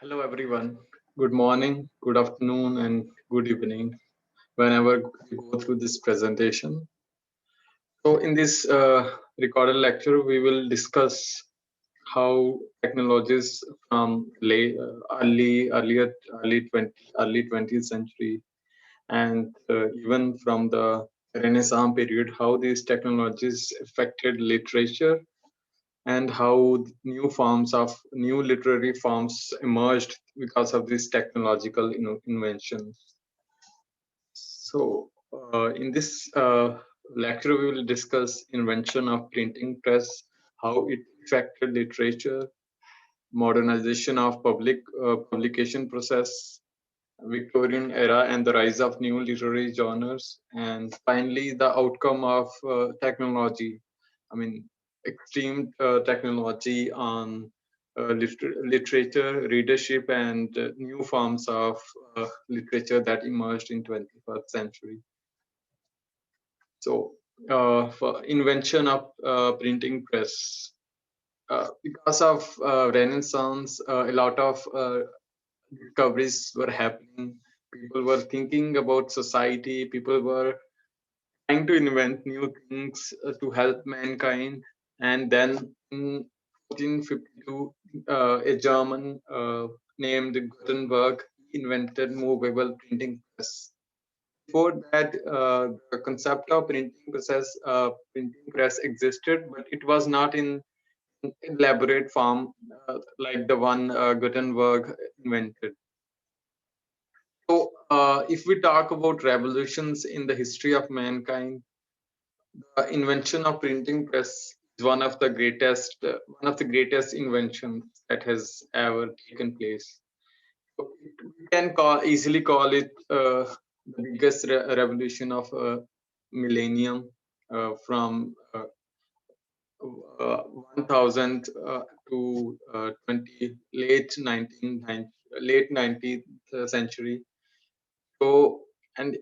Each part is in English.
Hello, everyone. Good morning, good afternoon, and good evening, whenever you go through this presentation. So, in this recorded lecture, we will discuss how technologies from early 20th century and even from the Renaissance period, how these technologies affected literature and how new literary forms emerged because of these technological inventions. So, in this lecture, we will discuss invention of printing press, how it affected literature, modernization of publication process, Victorian era, and the rise of new literary genres, and finally the outcome of technology. I mean, extreme technology on literature, readership, and new forms of literature that emerged in 21st century. So, for invention of printing press, because of Renaissance, a lot of discoveries were happening. People were thinking about society. People were trying to invent new things to help mankind. And then in 1452, a German named Gutenberg invented movable printing press. Before that, the concept of printing press existed, but it was not in elaborate form like the one Gutenberg invented. So, if we talk about revolutions in the history of mankind, the invention of printing press is one of the greatest inventions that has ever taken place. So we can easily call it the biggest revolution of millennium from 1000 to late 19th century. So, and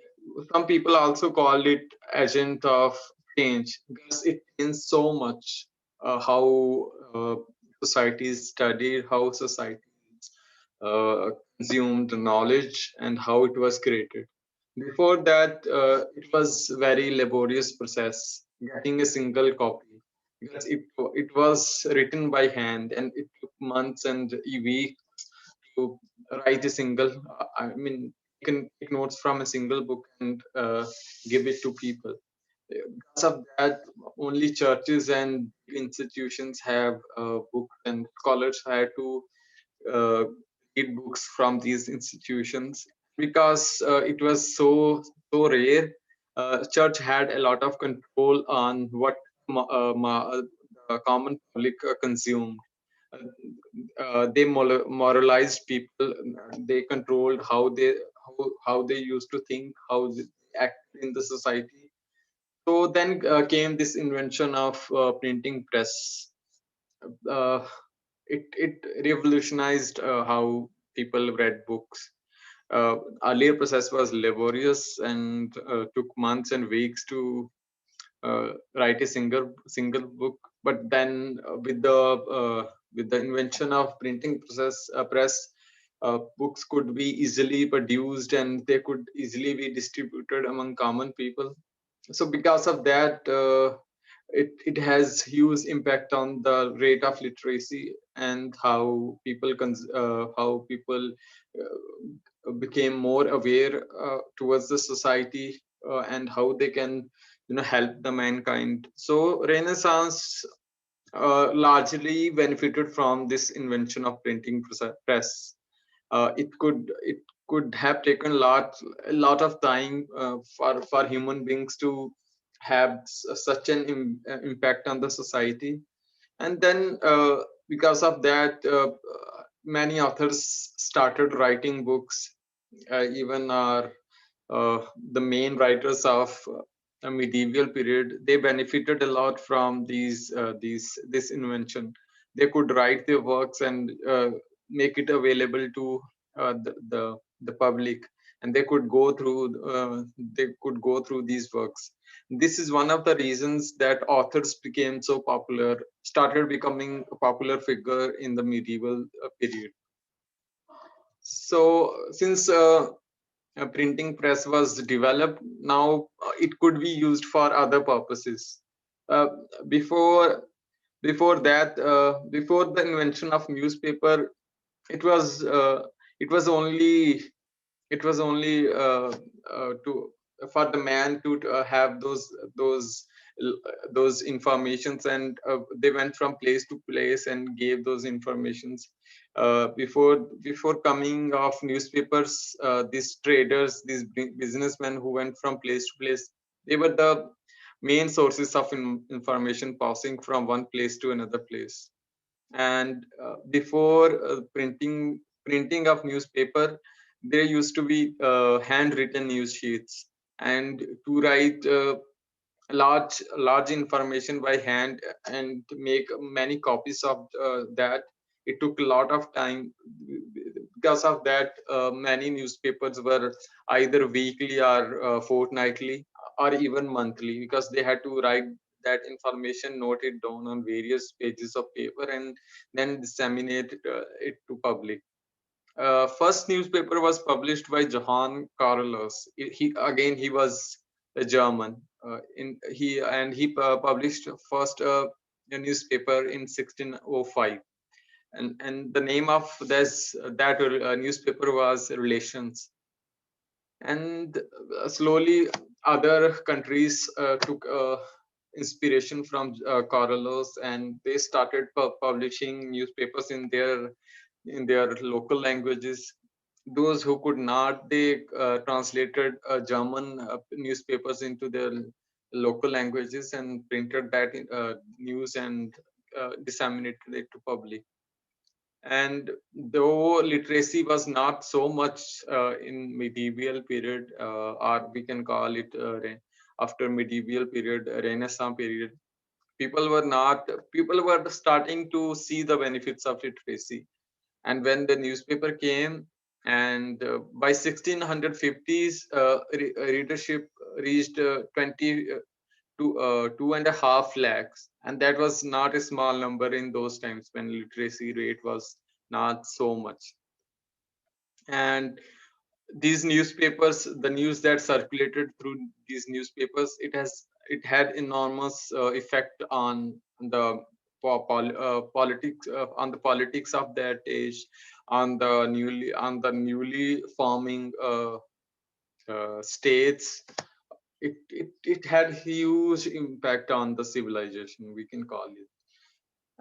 some people also call it agent of change because it means so much how societies studied, how societies consumed knowledge, and how it was created. Before that, it was very laborious process getting a single copy because it was written by hand and it took months and weeks to write a single. I mean, you can take notes from a single book and give it to people. Because of that, only churches and institutions have books, and scholars had to uh, read books from these institutions because it was so rare. Church had a lot of control on what the common public consumed. They moralized people. They controlled how they used to think, how they acted in the society. So then came this invention of printing press. uh, it revolutionized how people read books. Earlier process was laborious and took months and weeks to write a single book. But then with the invention of printing press, books could be easily produced and they could easily be distributed among common people. So because of that, it has huge impact on the rate of literacy and how people became more aware towards the society, and how they can help the mankind. So Renaissance largely benefited from this invention of printing press. It could have taken a lot of time for human beings to have such an impact on the society. And then because of that, many authors started writing books. Even our the main writers of a medieval period, they benefited a lot from this invention. They could write their works and make it available to the public, and they could go through these works. This is one of the reasons that authors became so popular, started becoming a popular figure in the medieval period. So since a printing press was developed, now it could be used for other purposes. Uh, before before the invention of newspaper, it was uh, it was only it was only to for the man to have those those informations, and they went from place to place and gave those informations. Before coming of newspapers, these traders, these businessmen who went from place to place, they were the main sources of information passing from one place to another place. And before printing of newspaper, there used to be handwritten news sheets, and to write large information by hand and to make many copies of that, it took a lot of time. Because of that, many newspapers were either weekly or fortnightly or even monthly, because they had to write that information, note it down on various pages of paper, and then disseminate it to public. First newspaper was published by Johann Carolus. He again, he was a German. He published first a newspaper in 1605, and the name of this that newspaper was Relations. And slowly other countries took inspiration from Carolus, and they started publishing newspapers in their local languages. Those who could not, they translated German newspapers into their local languages and printed that news and disseminated it to public. And though literacy was not so much in medieval period, or we can call it after medieval period, Renaissance period, people were starting to see the benefits of literacy. And when the newspaper came, and by 1650s, readership reached 20 to 2.5 lakhs, and that was not a small number in those times when literacy rate was not so much. And these newspapers, the news that circulated through these newspapers, it had enormous effect on the politics, on the politics of that age, on the newly forming states. It had huge impact on the civilization, we can call it.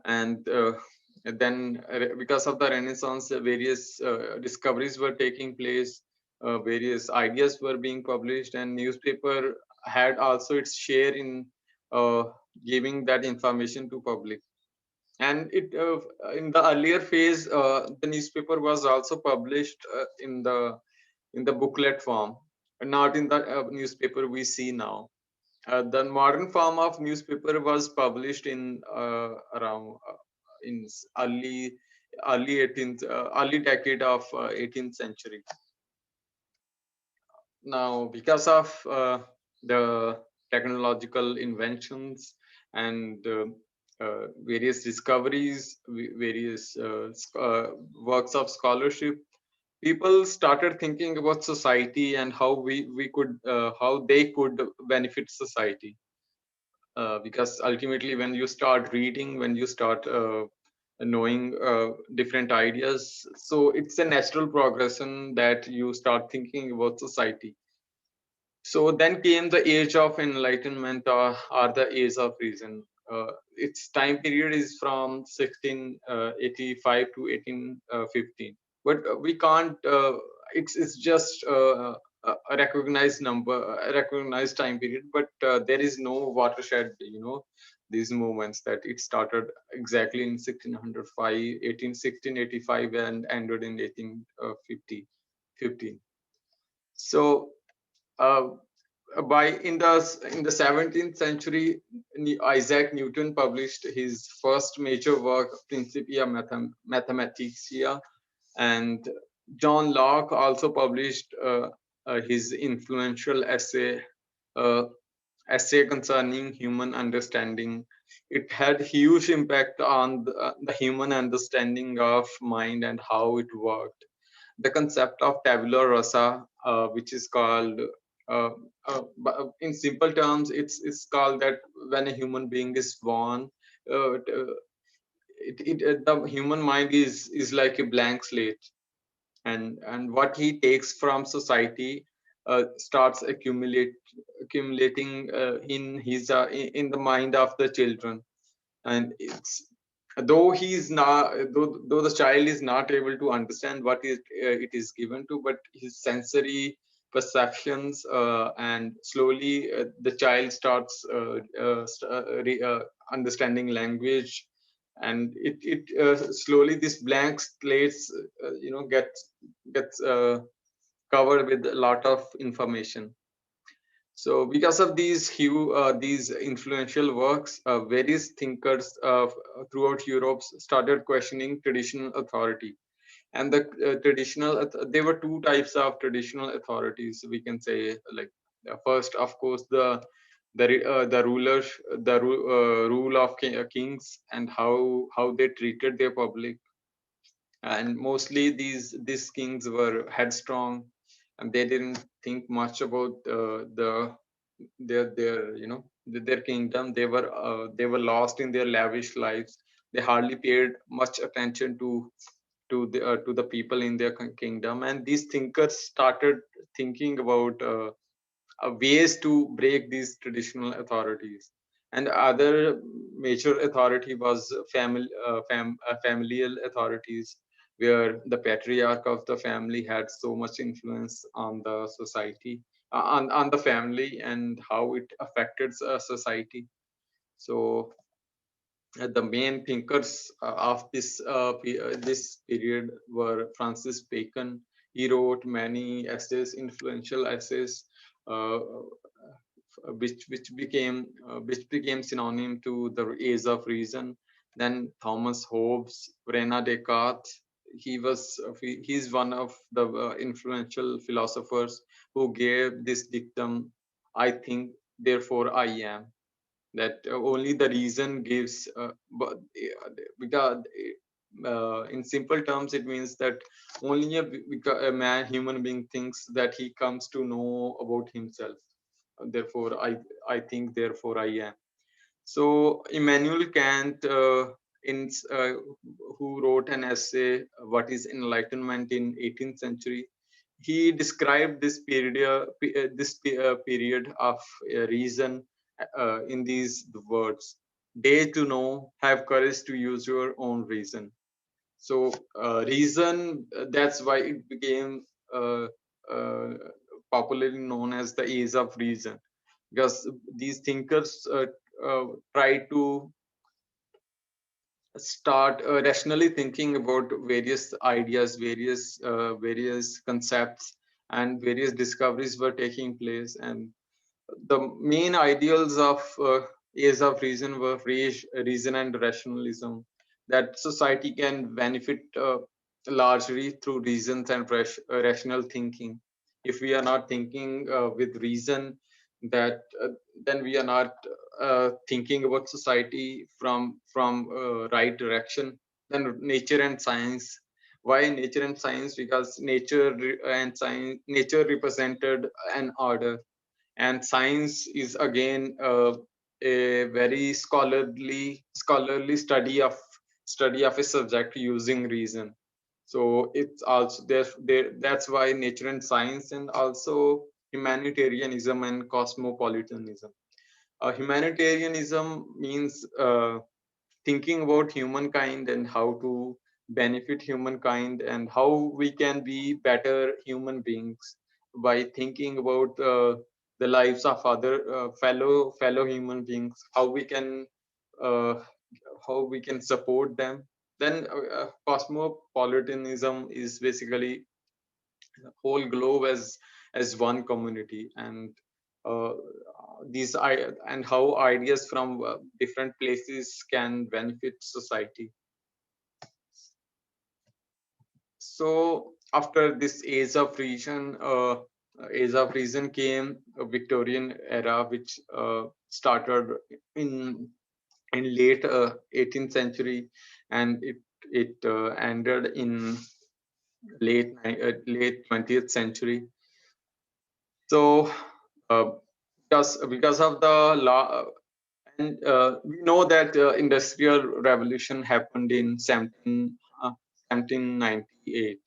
And then because of the Renaissance, various discoveries were taking place, various ideas were being published, and newspaper had also its share in uh, giving that information to public. And it in the earlier phase, the newspaper was also published in the booklet form, not in the newspaper we see now. The modern form of newspaper was published in around in early 18th early decade of 18th century. Now, because of the technological inventions and various discoveries, various works of scholarship, people started thinking about society and we could how they could benefit society. Because ultimately, when you start reading, when you start knowing different ideas, so it's a natural progression that you start thinking about society. So then came the age of enlightenment, or the age of reason. Its time period is from 1685 to 1815, but we can't. It's just a recognized number, a recognized time period, but there is no watershed. These movements that it started exactly in 1605, 1685, and ended in 1850, 15. So. Uh, by in the 17th century, Isaac Newton published his first major work, Principia Mathematica, and John Locke also published his influential uh, essay concerning human understanding. It had huge impact on the human understanding of mind and how it worked. the concept of tabula rasa, which is called, uh, in simple terms, it's called that when a human being is born, the human mind is like a blank slate, and what he takes from society starts accumulating in the mind of the children. And it's, though he's not, though the child is not able to understand what it is given to, but his sensory perceptions, and slowly the child starts understanding language, and it slowly this blank slates gets covered with a lot of information. So because of these influential works, various thinkers throughout Europe started questioning traditional authority. And there were two types of traditional authorities, we can say. Like, first, of course, the rulers, rule of kings, and how they treated their public. And mostly these kings were headstrong, and they didn't think much about their kingdom. They were lost in their lavish lives. They hardly paid much attention to the people in their kingdom. And these thinkers started thinking about ways to break these traditional authorities. And other major authority was familial authorities, where the patriarch of the family had so much influence on the society, on the family, and how it affected society. So the main thinkers of this period were Francis Bacon. He wrote many essays, influential essays, uh, which became synonym to the age of reason. Then Thomas Hobbes, Rene Descartes. He's one of the influential philosophers who gave this dictum: "I think, therefore I am." That only the reason gives, because in simple terms it means that only a man, human being, thinks that he comes to know about himself. Therefore I think, therefore I am. So Immanuel Kant, in uh, who wrote an essay, What is Enlightenment, in 18th century, he described this period of reason in these words: "Dare to know, have courage to use your own reason." So reason, that's why it became uh, uh, popularly known as the age of reason, because these thinkers try to start rationally thinking about various ideas, various concepts, and various discoveries were taking place. And the main ideals of age of reason were reason and rationalism, that society can benefit largely through reasons and rational thinking. If we are not thinking with reason, that then we are not thinking about society from right direction. Then nature and science. Why nature and science? Because nature represented an order, and science is again a very scholarly study of a subject using reason. So it's also there. That's why nature and science, and also humanitarianism and cosmopolitanism. Humanitarianism means thinking about humankind and how to benefit humankind, and how we can be better human beings by thinking about the lives of other fellow human beings, uh, how we can support them. Then cosmopolitanism is basically whole globe as one community, and uh, and how ideas from different places can benefit society. So after this age of reason came a Victorian era, which started in late 18th century, and it ended in late 20th century. So uh, because of the law, and we know that industrial revolution happened in 1798.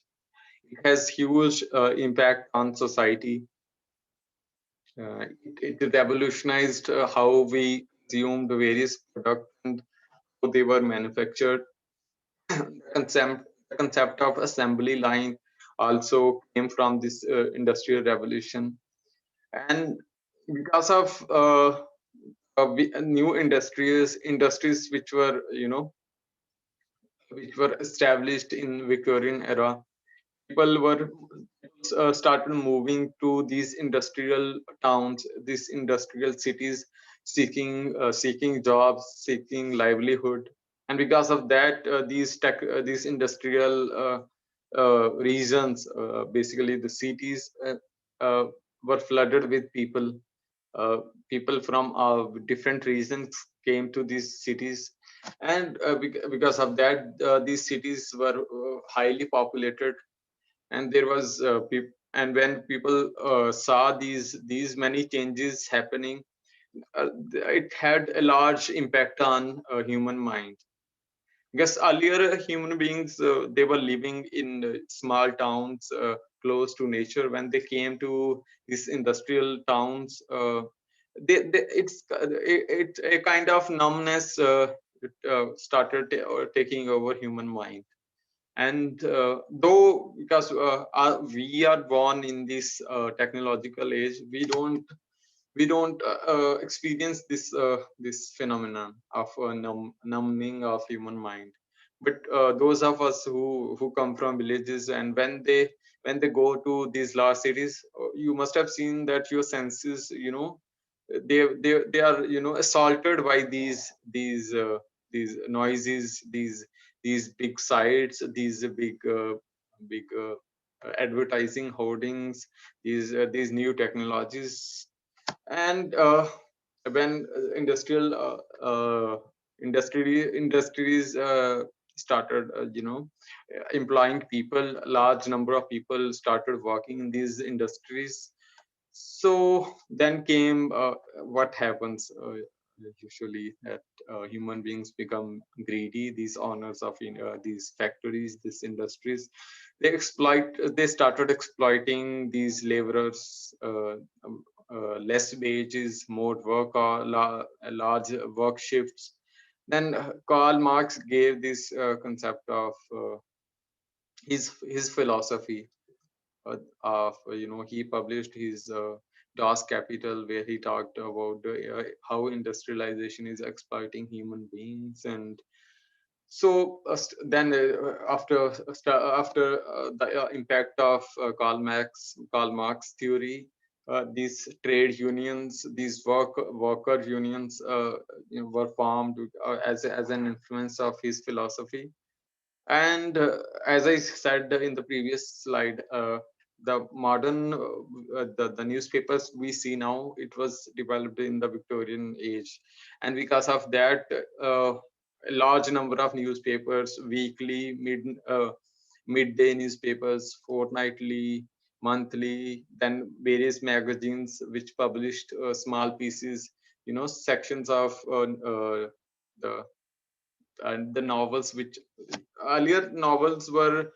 It has huge impact on society. It revolutionized how we consumed various products and how they were manufactured. The concept of assembly line also came from this industrial revolution. And because of new industries which were established in Victorian era, people were started moving to these industrial towns, these industrial cities, seeking jobs, seeking livelihood. And because of that, these industrial regions, basically the cities, uh, were flooded with people. uh, People from different regions came to these cities, and because of that, these cities were highly populated. And there was and when people saw these many changes happening, it had a large impact on human mind. Because earlier human beings, they were living in small towns close to nature. When they came to these industrial towns, it's a kind of numbness started taking over human mind. And though because we are born in this technological age, we don't experience this phenomenon of numbing of human mind. But those of us who come from villages, and when they go to these large cities, you must have seen that your senses, they are assaulted by these noises, these big sites, these big advertising hoardings, these new technologies. And when industries started employing people, large number of people started working in these industries. So then came what happens usually, that human beings become greedy. These owners of these factories, these industries, they started exploiting these laborers. Less wages, more work, or large work shifts. Then Karl Marx gave this concept of his philosophy of he published his Das Capital, where he talked about how industrialization is exploiting human beings. And so then after the impact of Karl Marx theory, these trade unions, these worker unions, were formed as an influence of his philosophy. And as I said in the previous slide, the modern the newspapers we see now, it was developed in the Victorian age. And because of that, a large number of newspapers, weekly, midday newspapers, fortnightly, monthly, then various magazines which published small pieces, sections of the the novels, which earlier novels were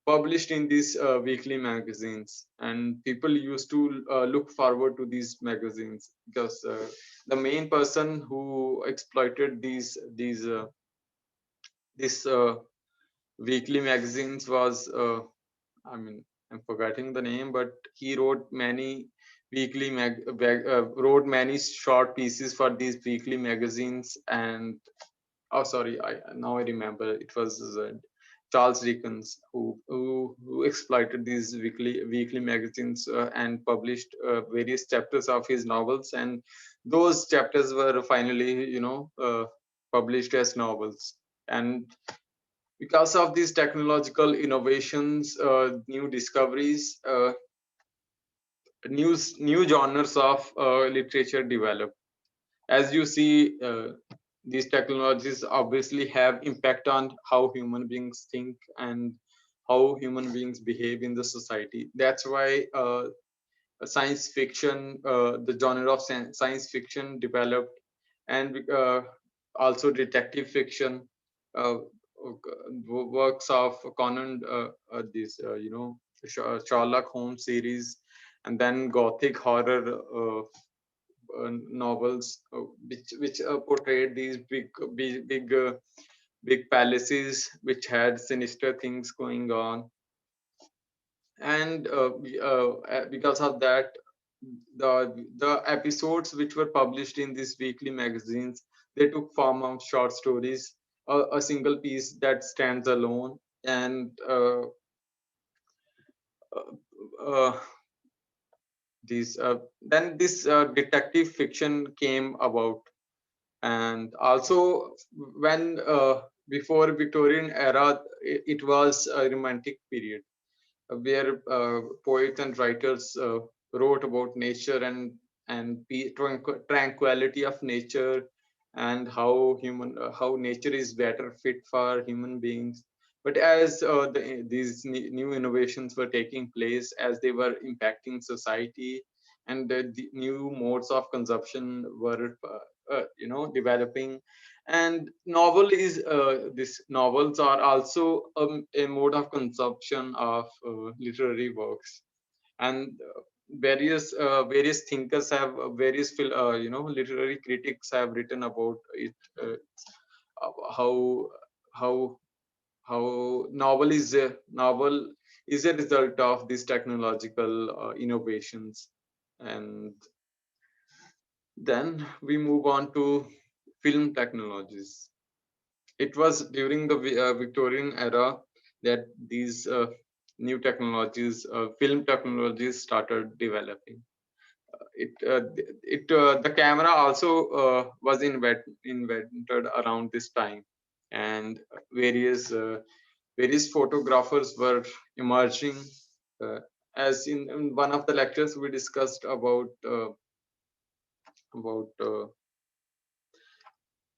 published in these weekly magazines. And people used to look forward to these magazines, because the main person who exploited these weekly magazines was, I mean, I'm forgetting the name, but he wrote many wrote many short pieces for these weekly magazines. And oh, sorry, I remember. It was Charles Dickens who exploited these weekly magazines and published various chapters of his novels. And those chapters were finally, published as novels. And because of these technological innovations, new discoveries, new genres of literature developed. As you see, these technologies obviously have impact on how human beings think and how human beings behave in the society. That's why science fiction, the genre of science fiction developed, and also detective fiction, uh, works of Conan, this Sherlock Holmes series, and then gothic horror novels, which portrayed these big palaces which had sinister things going on. And because of that, the episodes which were published in these weekly magazines, they took form of short stories, a single piece that stands alone. And uh, these then this detective fiction came about. And also, when before Victorian era, it was a romantic period, where poets and writers wrote about nature and tranquility of nature, and how nature is better fit for human beings. But as these new innovations were taking place, as they were impacting society, and the new modes of consumption were developing. And these novels are also a mode of consumption of literary works. And various thinkers have literary critics have written about it, how how how novel is a result of these technological innovations. And then we move on to film technologies. It was during the Victorian era that these new technologies, film technologies, started developing. The camera also invented around this time, and various various photographers were emerging. Uh, as in one of the lectures, we discussed about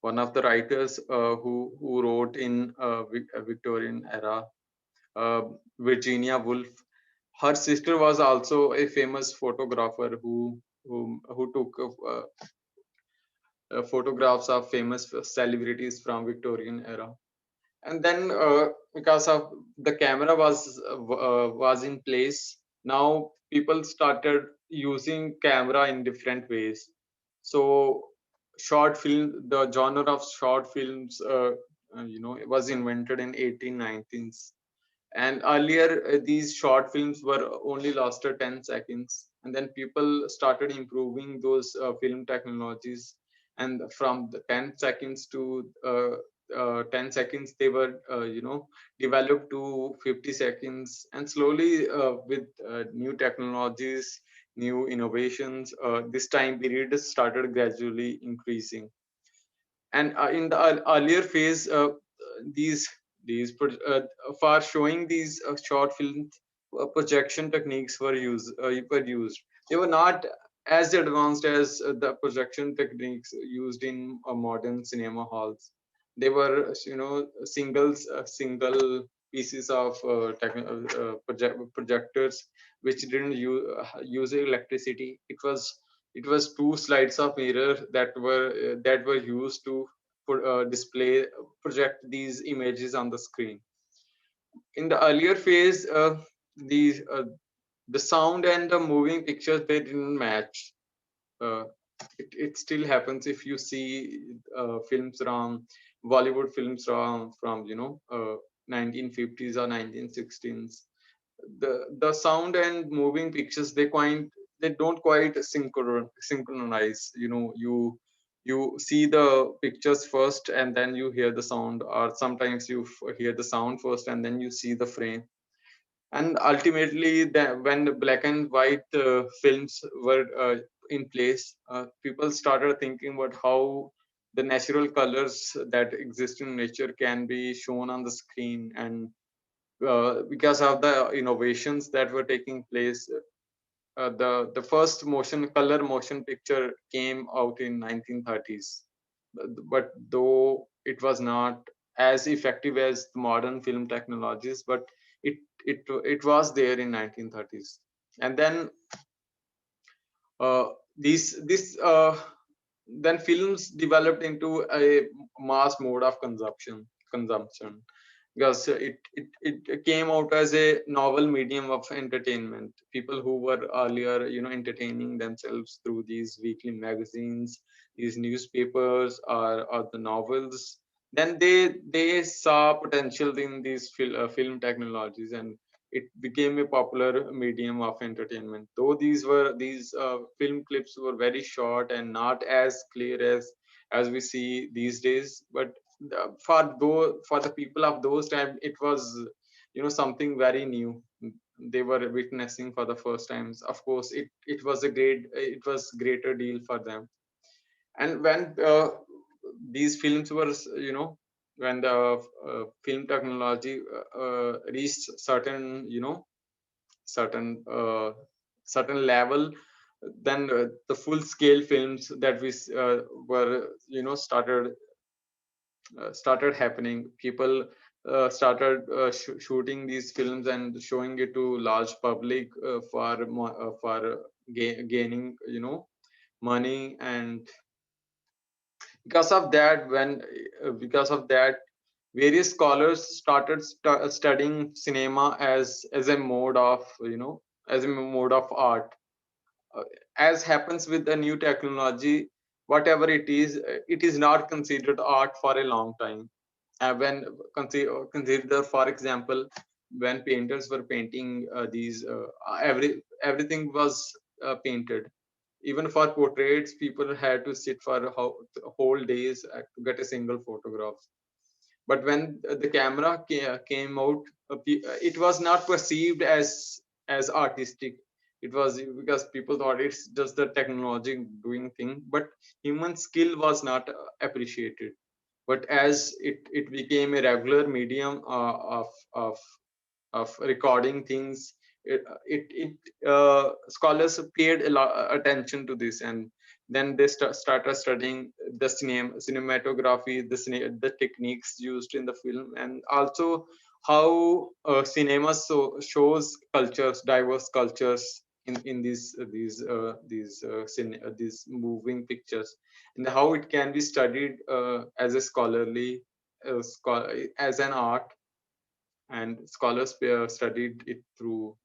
one of the writers who wrote in Victorian era, uh, Virginia Woolf. Her sister was also a famous photographer who took photographs of famous celebrities from Victorian era. And then because of the camera was in place, now people started using camera in different ways. So the genre of short films, it was invented in 1819s. And earlier, these short films were only lasted 10 seconds. And then people started improving those film technologies. And from the 10 seconds to 10 seconds, they were, developed to 50 seconds. And slowly, with new technologies, new innovations, this time period started gradually increasing. And in the earlier phase, these for showing these short films, projection techniques were used. They were not as advanced as the projection techniques used in modern cinema halls. They were, single pieces of projectors which didn't use electricity. It was two slides of mirror that were used to display project these images on the screen. In the earlier phase, the sound and the moving pictures, they didn't match. uh, it still happens if you see films from Bollywood films from 1950s or 1916s. The sound and moving pictures, they don't quite synchronize. You see the pictures first and then you hear the sound, or sometimes you hear the sound first and then you see the frame. And ultimately, when the black and white films were in place, people started thinking about how the natural colors that exist in nature can be shown on the screen. And because of the innovations that were taking place, the first motion picture came out in 1930s. But though it was not as effective as the modern film technologies, but it was there in 1930s. And then uh, these this then films developed into a mass mode of consumption, because it came out as a novel medium of entertainment. People who were earlier, entertaining themselves through these weekly magazines, these newspapers, or the novels, then they saw potential in these film technologies, and it became a popular medium of entertainment. Though these film clips were very short and not as clear as we see these days, but for the people of those times, it was, something very new. They were witnessing for the first times. Of course, it was greater deal for them. And when these films were, when the film technology reached certain certain level, then the full scale films that we were, started happening. People started shooting these films and showing it to large public for gaining, money. And because of that, because of that, various scholars started studying cinema as a mode of, as a mode of art. uh, as happens with the new technology, whatever it is not considered art for a long time. When consider, for example, when painters were painting these everything was painted. Even for portraits, people had to sit for whole days to get a single photograph. But when the camera came out, it was not perceived as artistic. It was because people thought it's just the technology doing thing, but human skill was not appreciated. But as it became a regular medium of recording things, scholars paid a lot attention to this, and then they started studying the cinematography, the techniques used in the film, and also how cinema shows cultures, diverse cultures in these moving pictures, and how it can be studied as a scholarly, as an art. And scholars studied it through,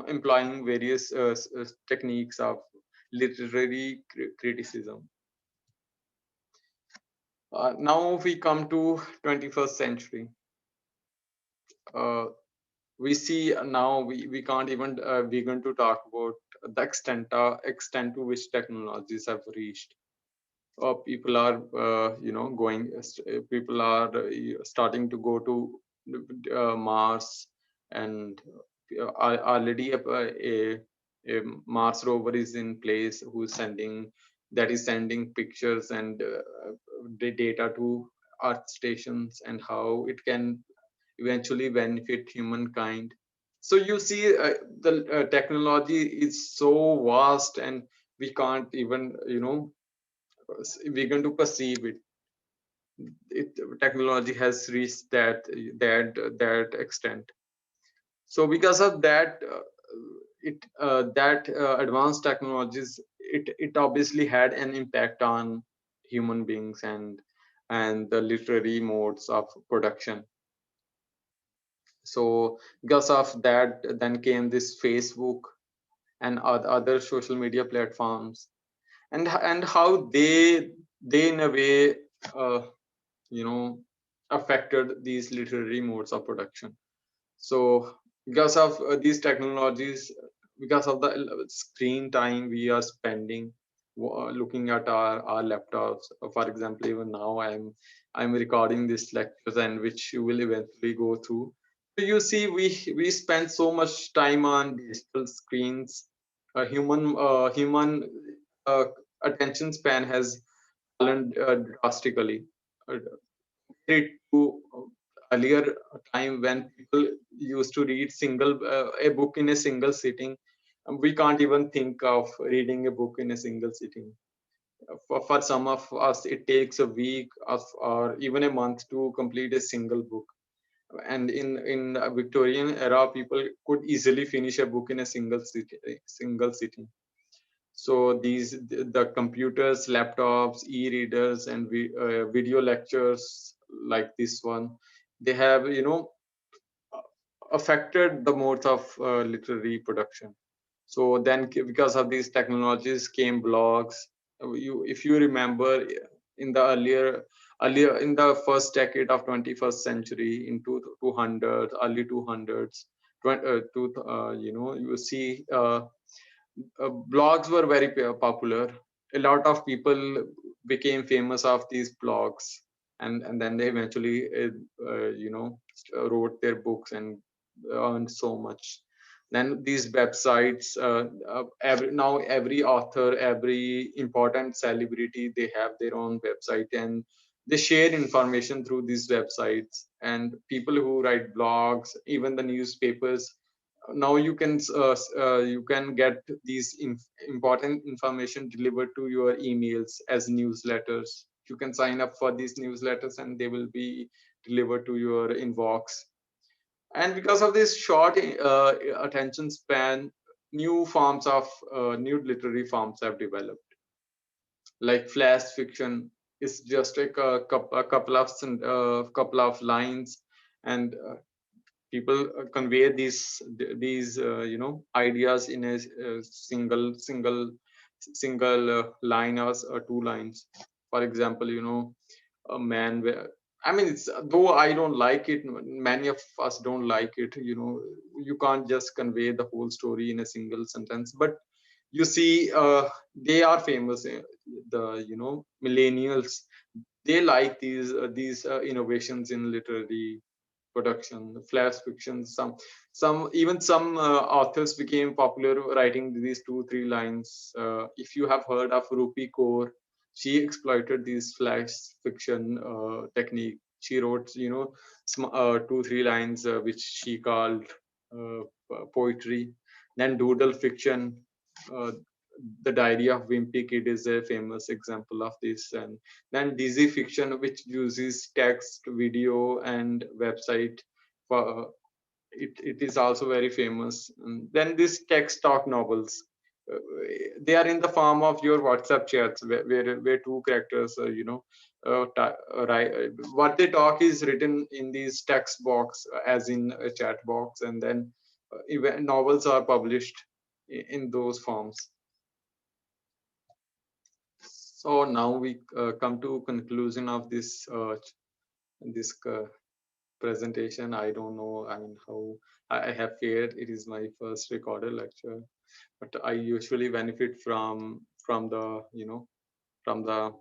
employing various techniques of literary criticism. Now we come to 21st century. uh, we see now we can't even begin to talk about the extent to which technologies have reached. People are, people are starting to go to Mars, and already a Mars rover is in place, who's sending pictures and the data to Earth stations, and how it can eventually benefit humankind. So you see, the technology is so vast, and we can't even, we're going to perceive it. Technology has reached that extent. So because of that, it that advanced technologies, it obviously had an impact on human beings and the literary modes of production. So because of that, then came this Facebook and other social media platforms, and how they in a way, uh, you know affected these literary modes of production. So because of these technologies, because of the screen time we are spending looking at our laptops. For example, even now I'm recording this lectures, and which you will eventually go through. So you see, we spend so much time on digital screens. Human uh, attention span has fallen drastically. Uh, Compared to earlier time, when people used to read a book in a single sitting. We can't even think of reading a book in a single sitting. For some of us, it takes a week or even a month to complete a single book. And in the Victorian era, people could easily finish a book in a single sitting. So the computers, laptops, e-readers, and video lectures like this one, they have, affected the modes of literary production. So then, because of these technologies, came blogs. If you remember, in the earlier in the first decade of 21st century, in 200 early 200s, you see, blogs were very popular. A lot of people became famous of these blogs, and then they eventually wrote their books and earned so much. Then these websites, now every author, every important celebrity, they have their own website, and they share information through these websites. And people who write blogs, even the newspapers, now you can get these important information delivered to your emails as newsletters. You can sign up for these newsletters and they will be delivered to your inbox. And because of this short attention span, new literary forms have developed, like flash fiction. Is just like couple of lines, and people convey these ideas in a single line, or two lines. For example, a man where, I mean, it's, though I don't like it, many of us don't like it, you can't just convey the whole story in a single sentence. But you see, they are famous, the millennials, they like these innovations in literary production, flash fiction. Some authors became popular writing these 2 3 lines. If you have heard of Rupi Kaur, she exploited these flash fiction technique. She wrote, 2 3 lines, which she called uh, poetry. Then doodle fiction. Uh, the Diary of Wimpy Kid is a famous example of this. And then dizzy fiction, which uses text, video, and website. For it is also very famous. And then these text talk novels, uh, they are in the form of your WhatsApp chats, where two characters, what they talk is written in these text box, as in a chat box, and then even novels are published in those forms. So now we come to conclusion of this presentation. I don't know, I mean, how I have fared. It is my first recorded lecture, but I usually benefit from the from the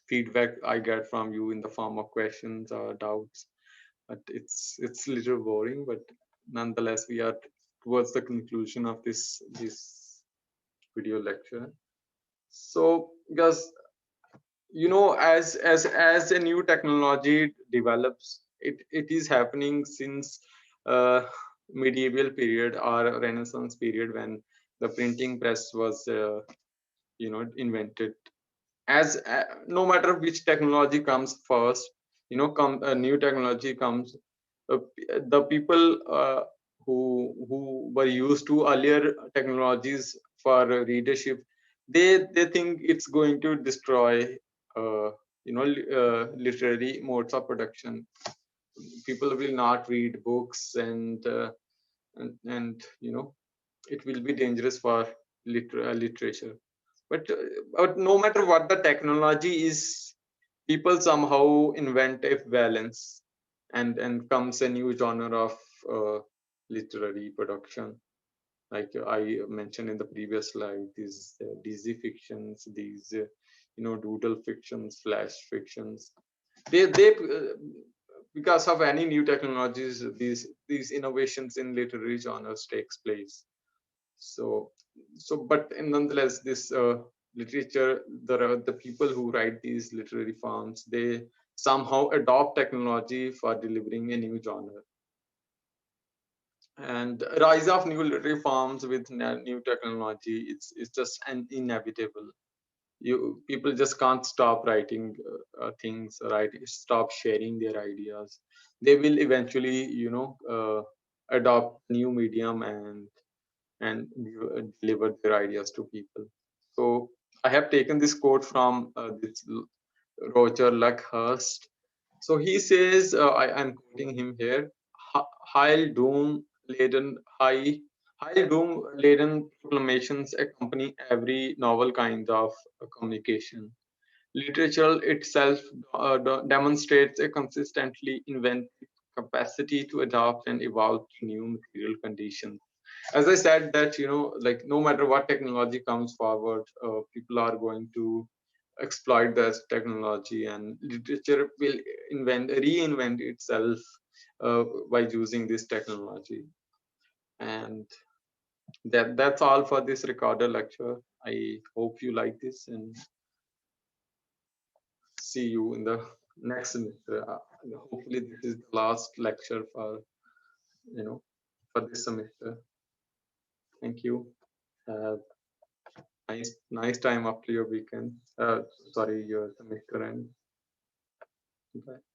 feedback I get from you in the form of questions or doubts. But it's a little boring, but nonetheless, we are towards the conclusion of this video lecture. So, because as a new technology develops, it is happening since uh, medieval period or Renaissance period, when the printing press was invented. As no matter which technology comes first, a new technology comes, the people who were used to earlier technologies for readership, they think it's going to destroy literary modes of production. People will not read books, and it will be dangerous for literature. But no matter what the technology is, people somehow invent a balance, and comes a new genre of uh, literary production. Like I mentioned in the previous slide, these dizzy fictions, these doodle fictions, flash fictions. They because of any new technologies, these innovations in literary genres takes place. So but nonetheless, this literature, the people who write these literary forms, they somehow adopt technology for delivering a new genre. And rise of new literary forms with new technology, it's just an inevitable. you people just can't stop writing things, right? Stop sharing their ideas. They will eventually, adopt new medium and deliver their ideas to people. So I have taken this quote from Roger Luckhurst. So he says, I'm quoting him here: Heil doom laden high high doom laden proclamations accompany every novel kind of communication. Literature itself demonstrates a consistently inventive capacity to adapt and evolve to new material conditions. As I said, that like no matter what technology comes forward, people are going to exploit this technology, and literature will reinvent itself by using this technology. And that's all for this recorded lecture. I hope you like this, and see you in the next semester. Hopefully, this is the last lecture for you know for this semester. Thank you. Have nice time after your weekend. Sorry, your semester end. Bye.